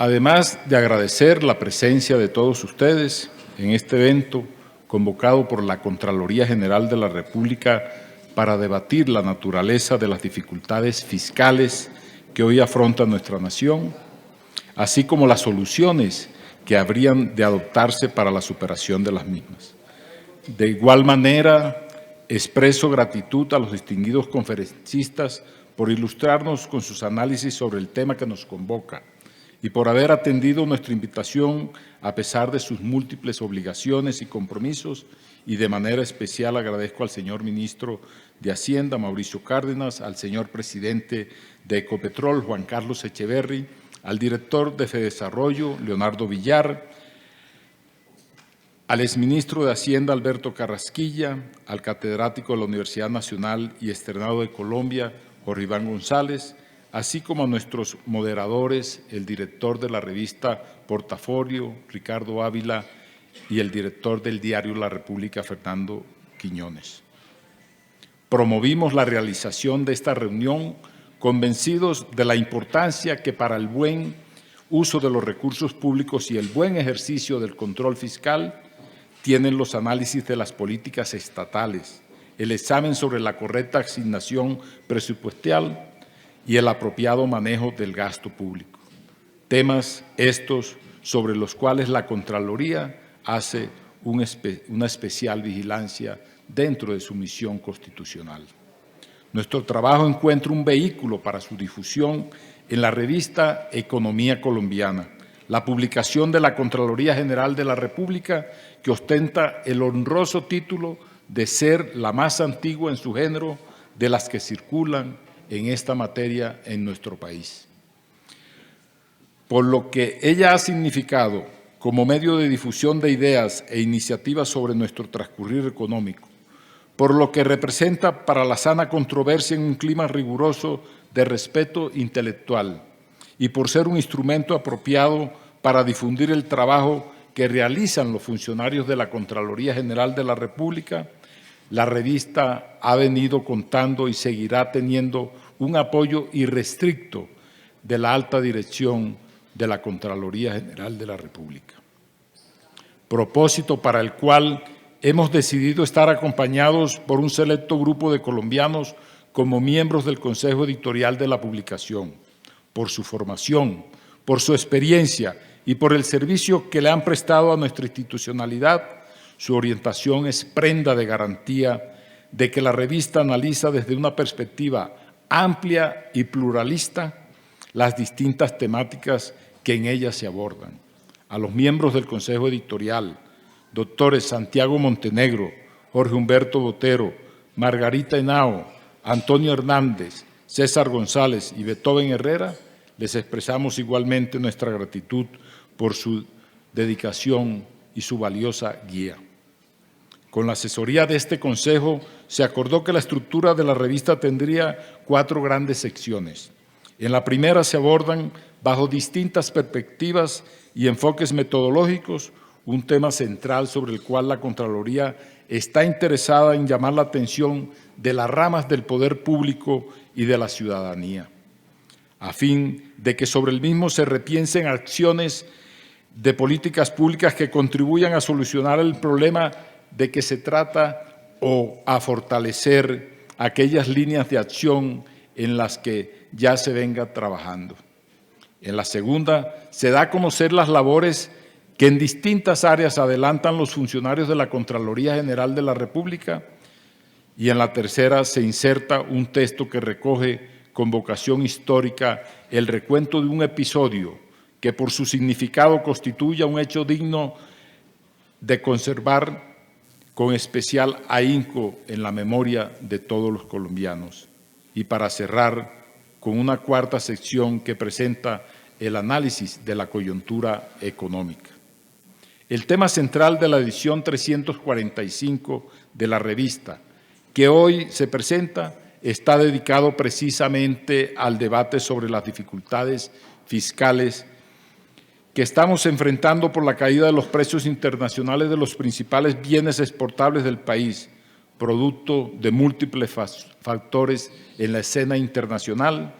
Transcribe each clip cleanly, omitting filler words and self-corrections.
Además de agradecer la presencia de todos ustedes en este evento convocado por la Contraloría General de la República para debatir la naturaleza de las dificultades fiscales que hoy afronta nuestra nación, así como las soluciones que habrían de adoptarse para la superación de las mismas. De igual manera, expreso gratitud a los distinguidos conferencistas por ilustrarnos con sus análisis sobre el tema que nos convoca y por haber atendido nuestra invitación a pesar de sus múltiples obligaciones y compromisos, y de manera especial agradezco al señor Ministro de Hacienda, Mauricio Cárdenas, al señor Presidente de Ecopetrol, Juan Carlos Echeverri, al Director de Fedesarrollo, Leonardo Villar, al exministro de Hacienda, Alberto Carrasquilla, al catedrático de la Universidad Nacional y Externado de Colombia, Jorge Iván González, así como a nuestros moderadores, el director de la revista Portafolio, Ricardo Ávila, y el director del diario La República, Fernando Quiñones. Promovimos la realización de esta reunión convencidos de la importancia que para el buen uso de los recursos públicos y el buen ejercicio del control fiscal tienen los análisis de las políticas estatales, el examen sobre la correcta asignación presupuestal y el apropiado manejo del gasto público. Temas estos sobre los cuales la Contraloría hace una especial vigilancia dentro de su misión constitucional. Nuestro trabajo encuentra un vehículo para su difusión en la revista Economía Colombiana, la publicación de la Contraloría General de la República, que ostenta el honroso título de ser la más antigua en su género de las que circulan en esta materia en nuestro país. Por lo que ella ha significado como medio de difusión de ideas e iniciativas sobre nuestro transcurrir económico, por lo que representa para la sana controversia en un clima riguroso de respeto intelectual y por ser un instrumento apropiado para difundir el trabajo que realizan los funcionarios de la Contraloría General de la República, la revista ha venido contando y seguirá teniendo un apoyo irrestricto de la alta dirección de la Contraloría General de la República. Propósito para el cual hemos decidido estar acompañados por un selecto grupo de colombianos como miembros del Consejo Editorial de la publicación, por su formación, por su experiencia y por el servicio que le han prestado a nuestra institucionalidad. Su orientación es prenda de garantía de que la revista analiza desde una perspectiva amplia y pluralista las distintas temáticas que en ella se abordan. A los miembros del Consejo Editorial, doctores Santiago Montenegro, Jorge Humberto Botero, Margarita Henao, Antonio Hernández, César González y Beethoven Herrera, les expresamos igualmente nuestra gratitud por su dedicación y su valiosa guía. Con la asesoría de este Consejo se acordó que la estructura de la revista tendría 4 grandes secciones. En la primera se abordan, bajo distintas perspectivas y enfoques metodológicos, un tema central sobre el cual la Contraloría está interesada en llamar la atención de las ramas del poder público y de la ciudadanía, a fin de que sobre el mismo se repiensen acciones de políticas públicas que contribuyan a solucionar el problema de que se trata o a fortalecer aquellas líneas de acción en las que ya se venga trabajando. En la segunda, se da a conocer las labores que en distintas áreas adelantan los funcionarios de la Contraloría General de la República, y en la tercera se inserta un texto que recoge con vocación histórica el recuento de un episodio que por su significado constituya un hecho digno de conservar con especial ahínco en la memoria de todos los colombianos. Y para cerrar, con una cuarta sección que presenta el análisis de la coyuntura económica. El tema central de la edición 345 de la revista, que hoy se presenta, está dedicado precisamente al debate sobre las dificultades fiscales que estamos enfrentando por la caída de los precios internacionales de los principales bienes exportables del país, producto de múltiples factores en la escena internacional,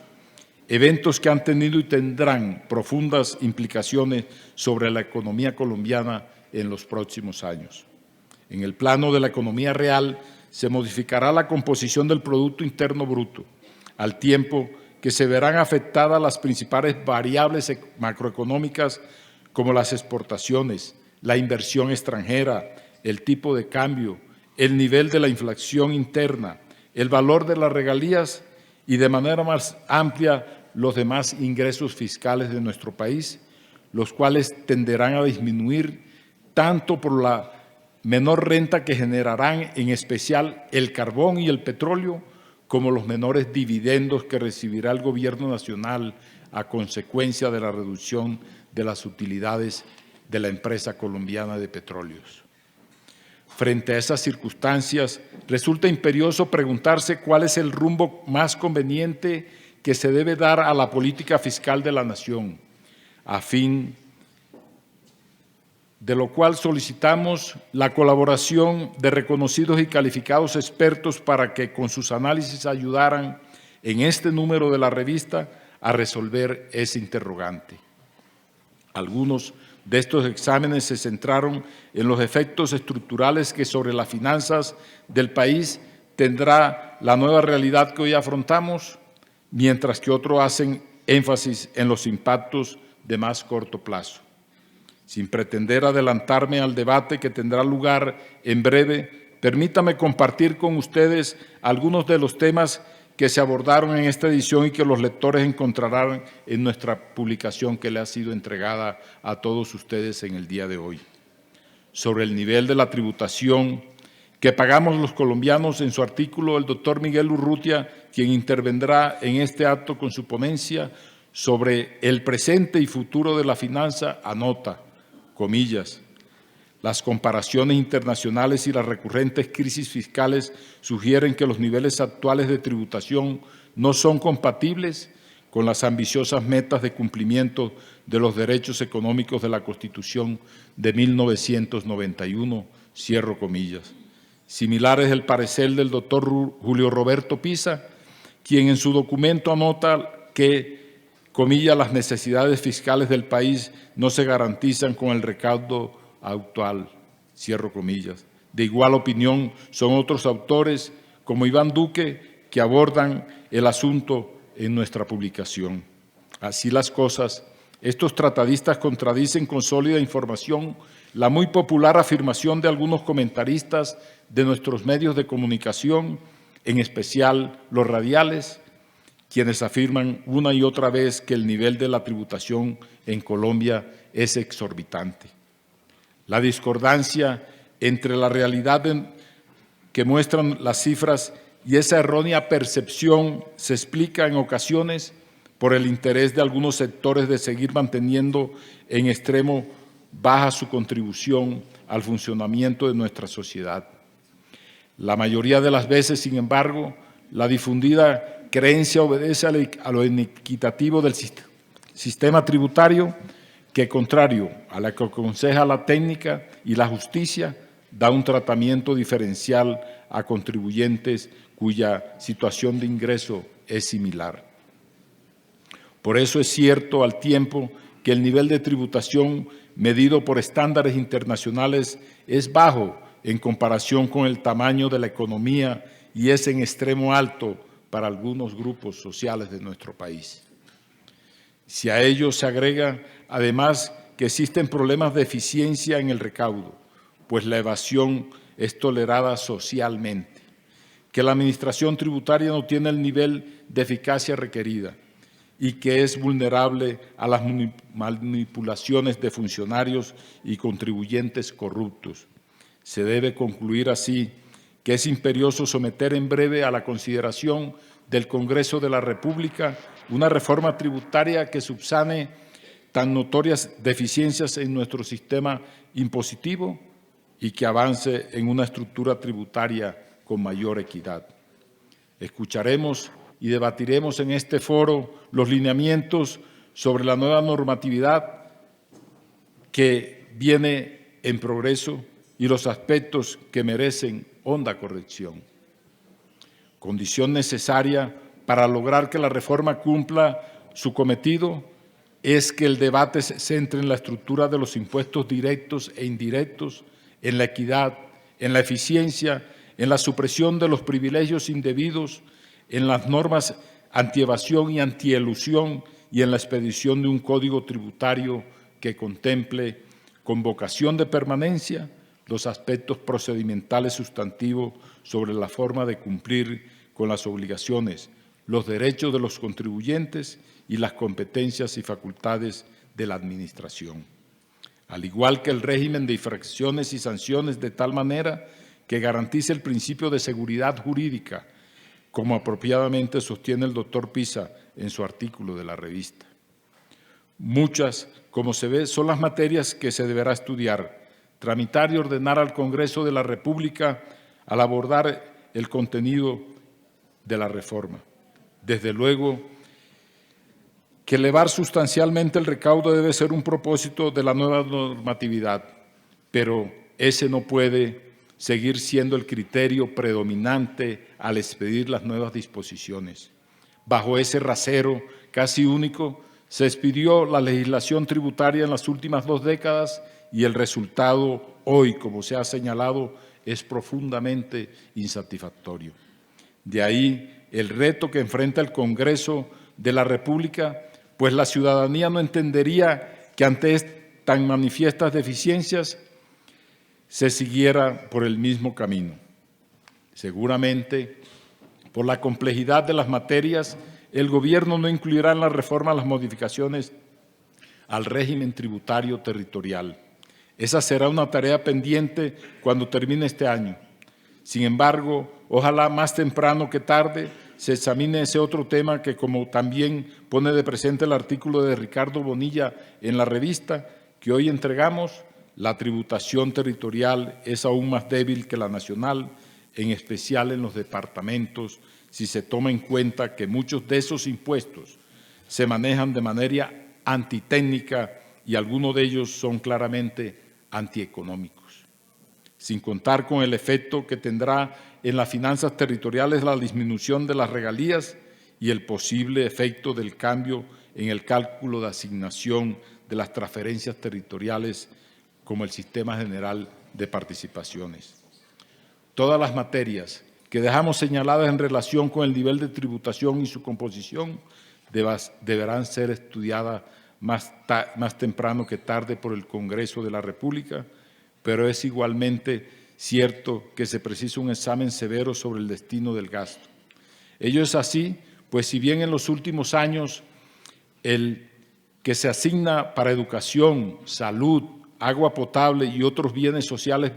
eventos que han tenido y tendrán profundas implicaciones sobre la economía colombiana en los próximos años. En el plano de la economía real, se modificará la composición del Producto Interno Bruto, al tiempo que se verán afectadas las principales variables macroeconómicas como las exportaciones, la inversión extranjera, el tipo de cambio, el nivel de la inflación interna, el valor de las regalías y, de manera más amplia, los demás ingresos fiscales de nuestro país, los cuales tenderán a disminuir tanto por la menor renta que generarán en especial el carbón y el petróleo, como los menores dividendos que recibirá el Gobierno nacional a consecuencia de la reducción de las utilidades de la empresa colombiana de petróleos. Frente a esas circunstancias, resulta imperioso preguntarse cuál es el rumbo más conveniente que se debe dar a la política fiscal de la nación, a fin de lo cual solicitamos la colaboración de reconocidos y calificados expertos para que con sus análisis ayudaran en este número de la revista a resolver ese interrogante. Algunos de estos exámenes se centraron en los efectos estructurales que sobre las finanzas del país tendrá la nueva realidad que hoy afrontamos, mientras que otros hacen énfasis en los impactos de más corto plazo. Sin pretender adelantarme al debate que tendrá lugar en breve, permítame compartir con ustedes algunos de los temas que se abordaron en esta edición y que los lectores encontrarán en nuestra publicación que le ha sido entregada a todos ustedes en el día de hoy. Sobre el nivel de la tributación que pagamos los colombianos, en su artículo el doctor Miguel Urrutia, quien intervendrá en este acto con su ponencia sobre el presente y futuro de la finanza, anota, comillas, las comparaciones internacionales y las recurrentes crisis fiscales sugieren que los niveles actuales de tributación no son compatibles con las ambiciosas metas de cumplimiento de los derechos económicos de la Constitución de 1991, cierro comillas. Similar es el parecer del doctor Julio Roberto Pisa, quien en su documento anota que, comillas, las necesidades fiscales del país no se garantizan con el recaudo actual, cierro comillas. De igual opinión son otros autores, como Iván Duque, que abordan el asunto en nuestra publicación. Así las cosas, estos tratadistas contradicen con sólida información la muy popular afirmación de algunos comentaristas de nuestros medios de comunicación, en especial los radiales, quienes afirman una y otra vez que el nivel de la tributación en Colombia es exorbitante. La discordancia entre la realidad que muestran las cifras y esa errónea percepción se explica en ocasiones por el interés de algunos sectores de seguir manteniendo en extremo baja su contribución al funcionamiento de nuestra sociedad. La mayoría de las veces, sin embargo, la difundida creencia obedece a lo inequitativo del sistema tributario que, contrario a la que aconseja la técnica y la justicia, da un tratamiento diferencial a contribuyentes cuya situación de ingreso es similar. Por eso es cierto al tiempo que el nivel de tributación medido por estándares internacionales es bajo en comparación con el tamaño de la economía y es en extremo alto para algunos grupos sociales de nuestro país. Si a ello se agrega, además, que existen problemas de eficiencia en el recaudo, pues la evasión es tolerada socialmente, que la administración tributaria no tiene el nivel de eficacia requerida y que es vulnerable a las manipulaciones de funcionarios y contribuyentes corruptos. Se debe concluir así que es imperioso someter en breve a la consideración del Congreso de la República una reforma tributaria que subsane tan notorias deficiencias en nuestro sistema impositivo y que avance en una estructura tributaria con mayor equidad. Escucharemos y debatiremos en este foro los lineamientos sobre la nueva normatividad que viene en progreso y los aspectos que merecen honda corrección. Condición necesaria para lograr que la reforma cumpla Su cometido es que el debate se centre en la estructura de los impuestos directos e indirectos, en la equidad, en la eficiencia, en la supresión de los privilegios indebidos, en las normas antievasión y antielusión y en la expedición de un código tributario que contemple con vocación de permanencia los aspectos procedimentales sustantivos sobre la forma de cumplir con las obligaciones, los derechos de los contribuyentes y las competencias y facultades de la Administración, al igual que el régimen de infracciones y sanciones de tal manera que garantice el principio de seguridad jurídica, como apropiadamente sostiene el doctor Pisa en su artículo de la revista. Muchas, como se ve, son las materias que se deberá estudiar, tramitar y ordenar al Congreso de la República al abordar el contenido de la reforma. Desde luego que elevar sustancialmente el recaudo debe ser un propósito de la nueva normatividad, pero ese no puede seguir siendo el criterio predominante al expedir las nuevas disposiciones. Bajo ese rasero casi único se expidió la legislación tributaria en las últimas 2 décadas y el resultado hoy, como se ha señalado, es profundamente insatisfactorio. De ahí el reto que enfrenta el Congreso de la República, pues la ciudadanía no entendería que ante tan manifiestas deficiencias se siguiera por el mismo camino. Seguramente, por la complejidad de las materias, el Gobierno no incluirá en la reforma las modificaciones al régimen tributario territorial. Esa será una tarea pendiente cuando termine este año. Sin embargo, ojalá más temprano que tarde se examine ese otro tema que, como también pone de presente el artículo de Ricardo Bonilla en la revista que hoy entregamos, la tributación territorial es aún más débil que la nacional, en especial en los departamentos, si se toma en cuenta que muchos de esos impuestos se manejan de manera antitécnica y algunos de ellos son claramente antieconómicos. Sin contar con el efecto que tendrá en las finanzas territoriales la disminución de las regalías y el posible efecto del cambio en el cálculo de asignación de las transferencias territoriales como el Sistema General de Participaciones. Todas las materias que dejamos señaladas en relación con el nivel de tributación y su composición deberán ser estudiadas más temprano que tarde por el Congreso de la República, pero es igualmente cierto que se precisa un examen severo sobre el destino del gasto. Ello es así, pues si bien en los últimos años el que se asigna para educación, salud, agua potable y otros bienes sociales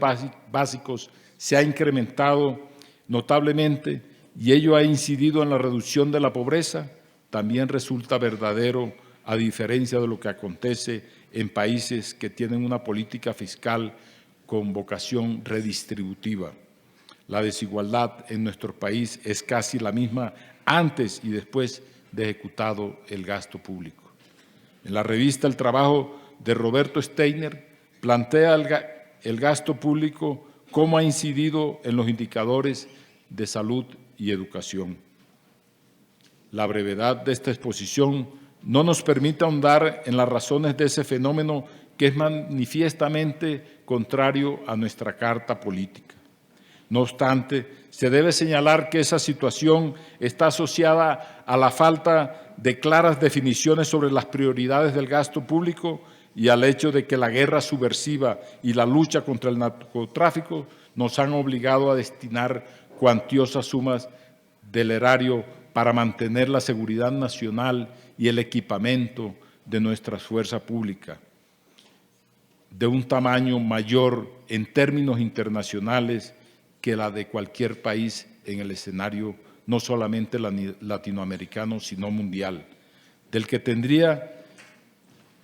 básicos se ha incrementado notablemente y ello ha incidido en la reducción de la pobreza, también resulta verdadero, a diferencia de lo que acontece en países que tienen una política fiscal con vocación redistributiva. La desigualdad en nuestro país es casi la misma antes y después de ejecutado el gasto público. En la revista El Trabajo de Roberto Steiner plantea el gasto público cómo ha incidido en los indicadores de salud y educación. La brevedad de esta exposición no nos permite ahondar en las razones de ese fenómeno que es manifiestamente contrario a nuestra carta política. No obstante, se debe señalar que esa situación está asociada a la falta de claras definiciones sobre las prioridades del gasto público y al hecho de que la guerra subversiva y la lucha contra el narcotráfico nos han obligado a destinar cuantiosas sumas del erario para mantener la seguridad nacional y el equipamiento de nuestra fuerza pública, de un tamaño mayor en términos internacionales que la de cualquier país en el escenario no solamente latinoamericano, sino mundial, del que tendría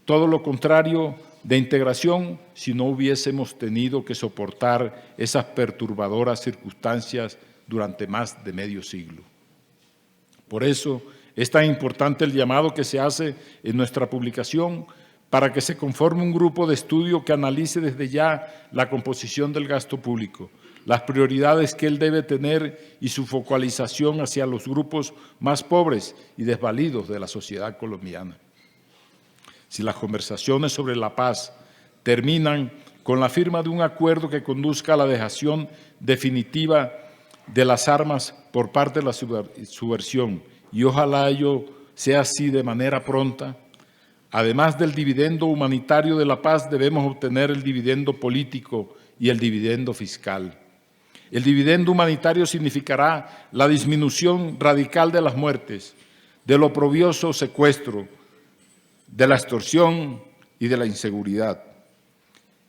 todo lo contrario de integración si no hubiésemos tenido que soportar esas perturbadoras circunstancias durante más de medio siglo. Por eso es tan importante el llamado que se hace en nuestra publicación para que se conforme un grupo de estudio que analice desde ya la composición del gasto público, las prioridades que él debe tener y su focalización hacia los grupos más pobres y desvalidos de la sociedad colombiana. Si las conversaciones sobre la paz terminan con la firma de un acuerdo que conduzca a la dejación definitiva de las armas por parte de la subversión, y ojalá ello sea así de manera pronta, además del dividendo humanitario de la paz, debemos obtener el dividendo político y el dividendo fiscal. El dividendo humanitario significará la disminución radical de las muertes, del oprobioso secuestro, de la extorsión y de la inseguridad.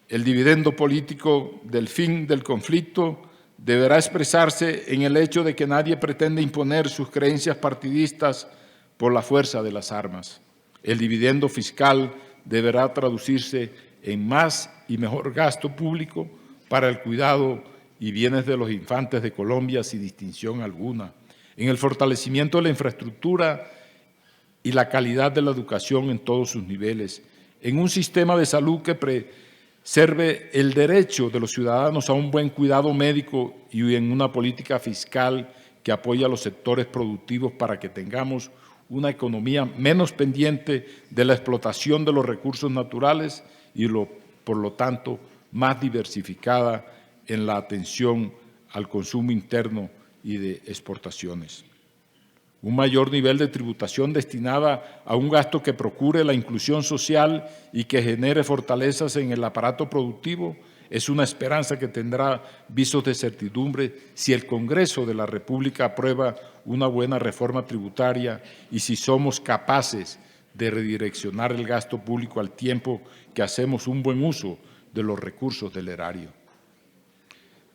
El dividendo político del fin del conflicto deberá expresarse en el hecho de que nadie pretende imponer sus creencias partidistas por la fuerza de las armas. El dividendo fiscal deberá traducirse en más y mejor gasto público para el cuidado y bienes de los infantes de Colombia sin distinción alguna, en el fortalecimiento de la infraestructura y la calidad de la educación en todos sus niveles, en un sistema de salud que preserve el derecho de los ciudadanos a un buen cuidado médico y en una política fiscal que apoye a los sectores productivos para que tengamos una economía menos pendiente de la explotación de los recursos naturales y, por lo tanto, más diversificada en la atención al consumo interno y de exportaciones. Un mayor nivel de tributación destinada a un gasto que procure la inclusión social y que genere fortalezas en el aparato productivo es una esperanza que tendrá visos de certidumbre si el Congreso de la República aprueba una buena reforma tributaria y si somos capaces de redireccionar el gasto público al tiempo que hacemos un buen uso de los recursos del erario.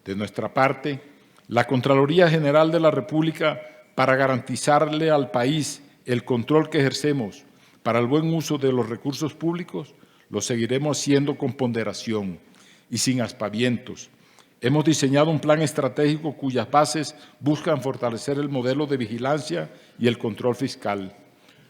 De nuestra parte, la Contraloría General de la República, para garantizarle al país el control que ejercemos para el buen uso de los recursos públicos, lo seguiremos haciendo con ponderación y sin aspavientos. Hemos diseñado un plan estratégico cuyas bases buscan fortalecer el modelo de vigilancia y el control fiscal,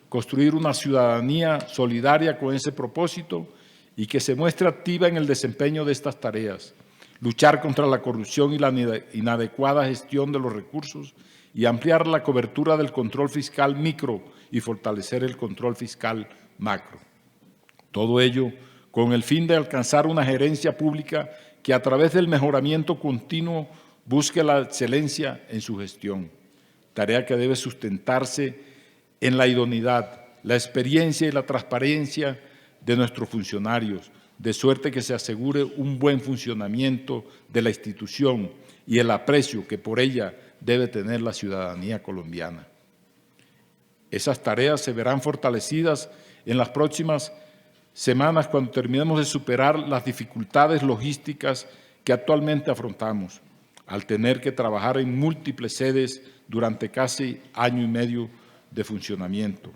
construir una ciudadanía solidaria con ese propósito y que se muestre activa en el desempeño de estas tareas, luchar contra la corrupción y la inadecuada gestión de los recursos y ampliar la cobertura del control fiscal micro y fortalecer el control fiscal macro. Todo ello con el fin de alcanzar una gerencia pública que a través del mejoramiento continuo busque la excelencia en su gestión, tarea que debe sustentarse en la idoneidad, la experiencia y la transparencia de nuestros funcionarios, de suerte que se asegure un buen funcionamiento de la institución y el aprecio que por ella debe tener la ciudadanía colombiana. Esas tareas se verán fortalecidas en las próximas semanas cuando terminemos de superar las dificultades logísticas que actualmente afrontamos, al tener que trabajar en múltiples sedes durante casi año y medio de funcionamiento.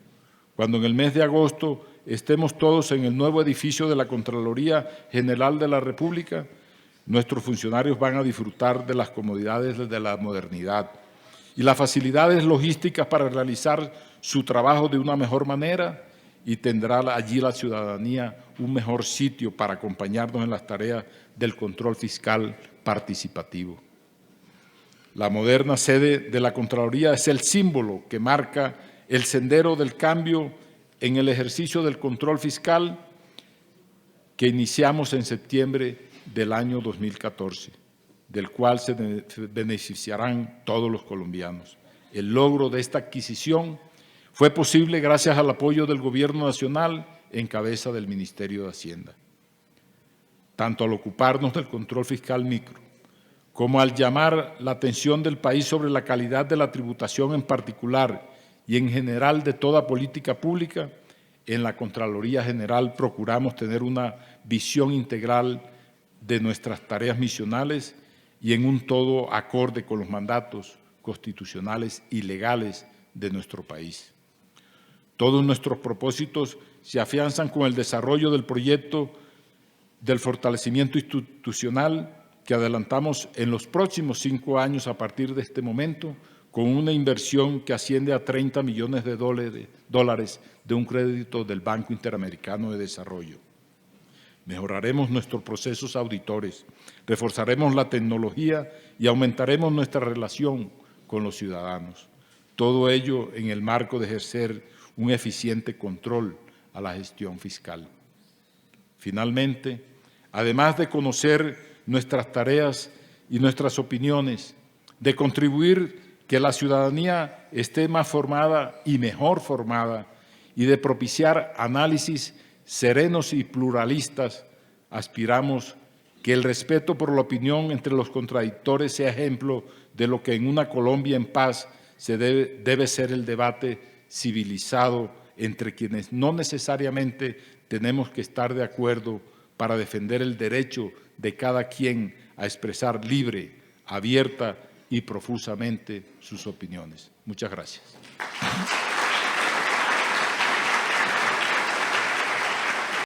Cuando en el mes de agosto estemos todos en el nuevo edificio de la Contraloría General de la República, nuestros funcionarios van a disfrutar de las comodidades de la modernidad y las facilidades logísticas para realizar su trabajo de una mejor manera y tendrá allí la ciudadanía un mejor sitio para acompañarnos en las tareas del control fiscal participativo. La moderna sede de la Contraloría es el símbolo que marca el sendero del cambio en el ejercicio del control fiscal que iniciamos en septiembre del año 2014, del cual se beneficiarán todos los colombianos. El logro de esta adquisición fue posible gracias al apoyo del Gobierno Nacional en cabeza del Ministerio de Hacienda. Tanto al ocuparnos del control fiscal micro, como al llamar la atención del país sobre la calidad de la tributación en particular y en general de toda política pública, en la Contraloría General procuramos tener una visión integral de nuestras tareas misionales y en un todo acorde con los mandatos constitucionales y legales de nuestro país. Todos nuestros propósitos se afianzan con el desarrollo del proyecto del fortalecimiento institucional que adelantamos en los próximos 5 años a partir de este momento, con una inversión que asciende a $30 millones de un crédito del Banco Interamericano de Desarrollo. Mejoraremos nuestros procesos auditores, reforzaremos la tecnología y aumentaremos nuestra relación con los ciudadanos. Todo ello en el marco de ejercer un eficiente control a la gestión fiscal. Finalmente, además de conocer nuestras tareas y nuestras opiniones, de contribuir que la ciudadanía esté más formada y mejor formada y de propiciar análisis serenos y pluralistas, aspiramos que el respeto por la opinión entre los contradictores sea ejemplo de lo que en una Colombia en paz debe ser el debate civilizado entre quienes no necesariamente tenemos que estar de acuerdo para defender el derecho de cada quien a expresar libre, abierta y profusamente sus opiniones. Muchas gracias.